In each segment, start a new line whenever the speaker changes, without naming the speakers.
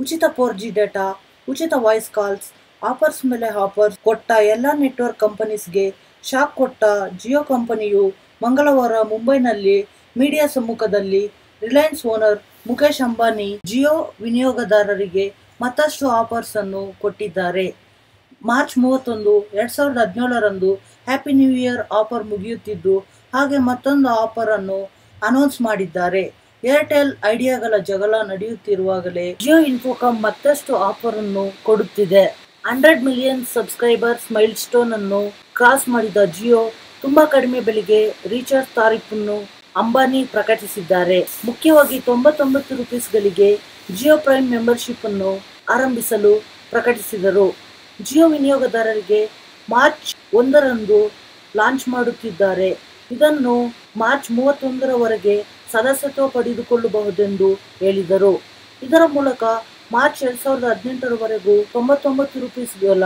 ಉಚಿತ 4G data, ಉಚಿತ voice calls, offers ಮೇಲೆ ಆಫರ್ಸ್ ಕೊಟ್ಟ ಎಲ್ಲ ನೆಟ್ವರ್ಕ್ ಕಂಪನೀಸ್ಗೆ ಶಾಕ್ ಕೊಟ್ಟ ಜಿಯೋ ಕಂಪನಿಯು ಮಂಗಳವಾರ ಮುಂಬೈನಲ್ಲಿ ಮೀಡಿಯಾ ಸಮ್ಮುಖದಲ್ಲಿ ರಿಲಯನ್ಸ್ ಓನರ್ ಮುಖೇಶ್ ಅಂಬಾನಿ ಜಿಯೋ ವಿನಿಯೋಗದಾರರಿಗೆ ಮತ್ತಷ್ಟು ಆಫರ್ಸ್ ಅನ್ನು ಕೊಟ್ಟಿದ್ದಾರೆ. ಮಾರ್ಚ್ 31, 2017ರಂದು ಹ್ಯಾಪಿ ನ್ಯೂ ಇಯರ್ ಆಫರ್ ಮುಗಿಯುತ್ತಿದ್ದು, ಹಾಗೆ ಮತ್ತೊಂದು ಆಫರ್ ಅನ್ನು ಅನೌನ್ಸ್ ಮಾಡಿದ್ದಾರೆ. ಏರ್ಟೆಲ್ ಐಡಿಯಾಗಳ ಜಗಳ ನಡೆಯುತ್ತಿರುವಾಗಲೇ ಜಿಯೋ ಇನ್ಫೋಕಾಮ್ ಮತ್ತಷ್ಟು ಆಫರ್ ಅನ್ನು ಕೊಡುತ್ತಿದೆ. 100 ಮಿಲಿಯನ್ ಸಬ್ಸ್ಕ್ರೈಬರ್ಸ್ ಮೈಲ್ ಸ್ಟೋನ್ ಅನ್ನು ಕ್ರಾಸ್ ಮಾಡಿದ ಜಿಯೋ ತುಂಬಾ ಕಡಿಮೆ ಬೆಲೆಗೆ ರೀಚಾರ್ಜ್ ತಾರೀಫ್ ಅನ್ನು ಅಂಬಾನಿ ಪ್ರಕಟಿಸಿದ್ದಾರೆ. ಮುಖ್ಯವಾಗಿ ₹99ಗಳಿಗೆ ಜಿಯೋ ಪ್ರೈಮ್ ಮೆಂಬರ್ಶಿಪ್ ಅನ್ನು ಆರಂಭಿಸಲು ಪ್ರಕಟಿಸಿದರು. ಜಿಯೋ ವಿನಿಯೋಗದಾರರಿಗೆ ಮಾರ್ಚ್ 1ರಂದು ಲಾಂಚ್ ಮಾಡುತ್ತಿದ್ದಾರೆ. ಇದನ್ನು ಮಾರ್ಚ್ 31ರವರೆಗೆ ಸದಸ್ಯತ್ವ ಪಡೆದುಕೊಳ್ಳಬಹುದೆಂದು ಹೇಳಿದರು. ಇದರ ಮೂಲಕ ಮಾರ್ಚ್ 2018ರವರೆಗೂ ₹99ಗಳ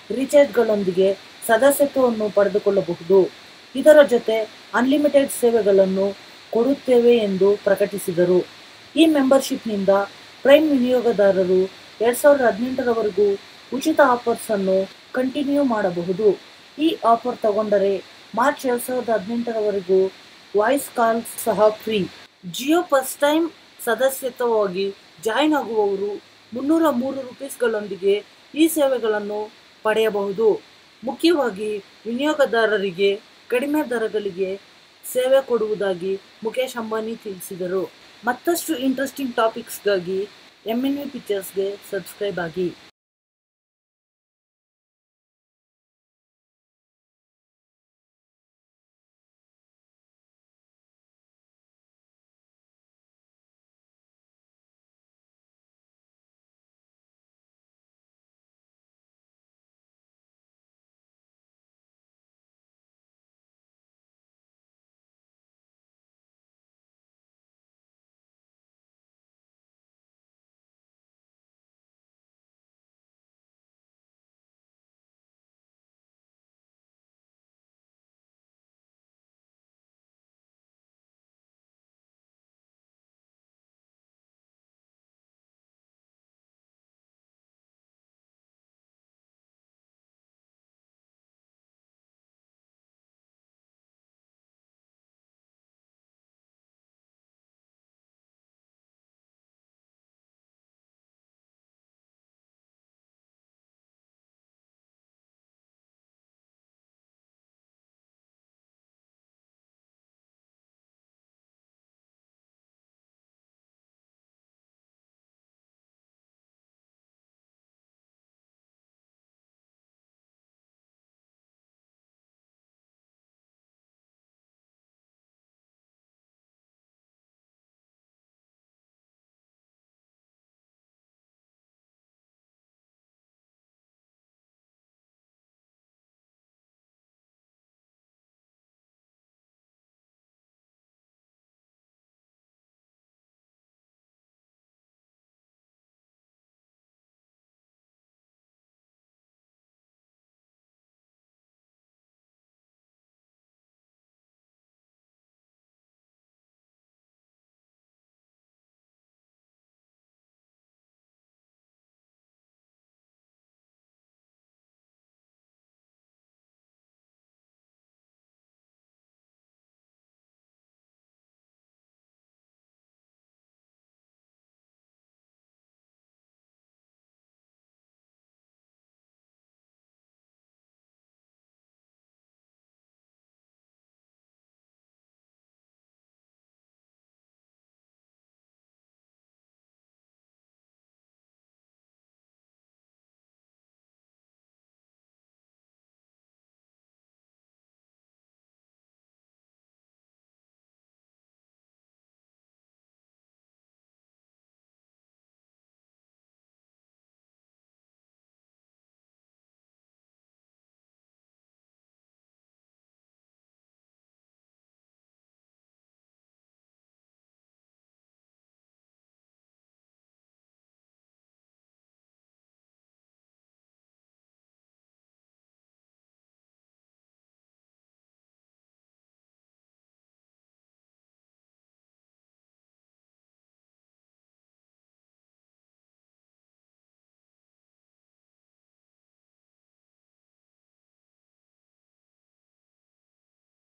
ರೀಚಾರ್ಜ್ಗಳೊಂದಿಗೆ ಸದಸ್ಯತ್ವವನ್ನು ಪಡೆದುಕೊಳ್ಳಬಹುದು. ಇದರ ಜೊತೆ ಅನ್ಲಿಮಿಟೆಡ್ ಸೇವೆಗಳನ್ನು ಕೊಡುತ್ತೇವೆ ಎಂದು ಪ್ರಕಟಿಸಿದರು. ಈ ಮೆಂಬರ್ಶಿಪ್ನಿಂದ ಪ್ರೈಮ್ ವಿನಿಯೋಗದಾರರು 2018ರವರೆಗೂ ಉಚಿತ ಆಫರ್ಸ್ ಅನ್ನು ಕಂಟಿನ್ಯೂ ಮಾಡಬಹುದು. ಈ ಆಫರ್ ತಗೊಂಡರೆ ಮಾರ್ಚ್ 2018ರವರೆಗೂ ವಾಯ್ಸ್ ಕಾಲ್ಸ್ ಸಹ ಫ್ರೀ. ಜಿಯೋ ಫಸ್ಟ್ ಟೈಮ್ ಸದಸ್ಯತ್ವವಾಗಿ ಜಾಯಿನ್ ಆಗುವವರು ₹303ಗಳೊಂದಿಗೆ ಈ ಸೇವೆಗಳನ್ನು ಪಡೆಯಬಹುದು. ಮುಖ್ಯವಾಗಿ ವಿನಿಯೋಗದಾರರಿಗೆ ಕಡಿಮೆ ದರಗಳಿಗೆ ಸೇವೆ ಕೊಡುವುದಾಗಿ ಮುಖೇಶ್ ಅಂಬಾನಿ ತಿಳಿಸಿದರು. ಮತ್ತಷ್ಟು ಇಂಟ್ರೆಸ್ಟಿಂಗ್ ಟಾಪಿಕ್ಸ್ಗಾಗಿ MNV ಪಿಕ್ಚರ್ಸ್ಗೆ ಸಬ್ಸ್ಕ್ರೈಬ್ ಆಗಿ.